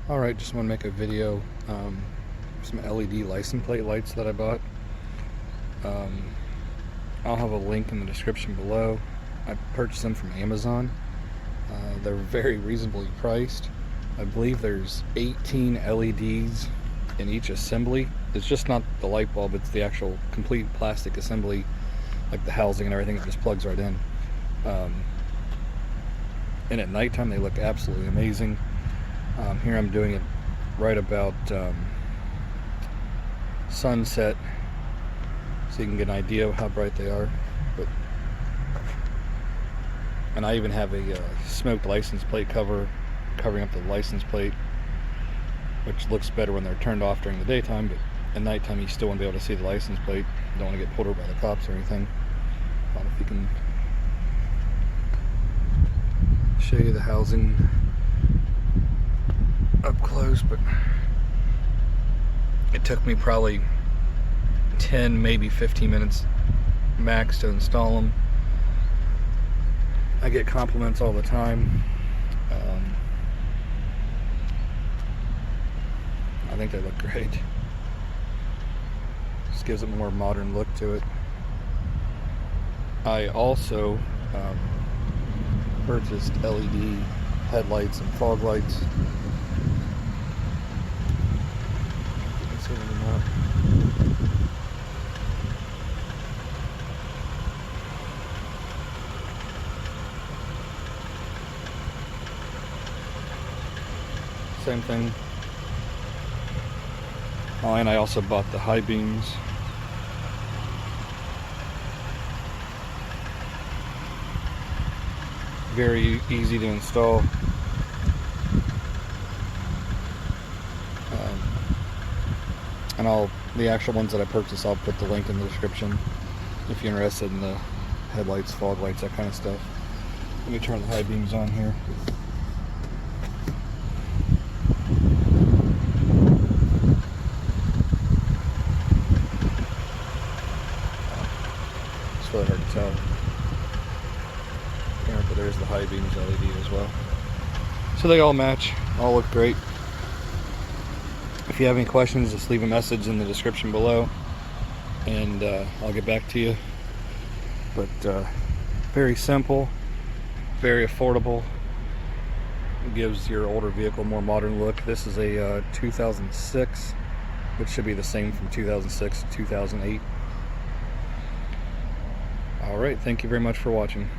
Alright, just want to make a video, some LED license plate lights that I bought. I'll have a link in the description below. I purchased them from Amazon. They're very reasonably priced. I believe there's 18 LEDs in each assembly. It's just not the light bulb, it's the actual complete plastic assembly, like the housing and everything that just plugs right in. And at nighttime they look absolutely amazing. Here I'm doing it right about sunset, so you can get an idea of how bright they are. And I even have a smoked license plate cover covering up the license plate, which looks better when they're turned off during the daytime, but at nighttime you still want to be able to see the license plate. You don't want to get pulled over by the cops or anything. I don't know if you can show you the housing up close, but it took me probably 10, maybe 15 minutes max to install them. I get compliments all the time. I think they look great. Just gives it a more modern look to it. I also purchased LED headlights and fog lights. You can see them now. Same thing. Oh, and I also bought the high beams. Very easy to install. And the actual ones that I purchased, I'll put the link in the description if you're interested in the headlights, fog lights, that kind of stuff. Let me turn the high beams on here. It's really hard to tell. But there's the high beams LED as well. So they all match, all look great. If you have any questions, just leave a message in the description below, and I'll get back to you. But very simple, very affordable. It gives your older vehicle a more modern look. This is a 2006, which should be the same from 2006 to 2008. Alright, thank you very much for watching.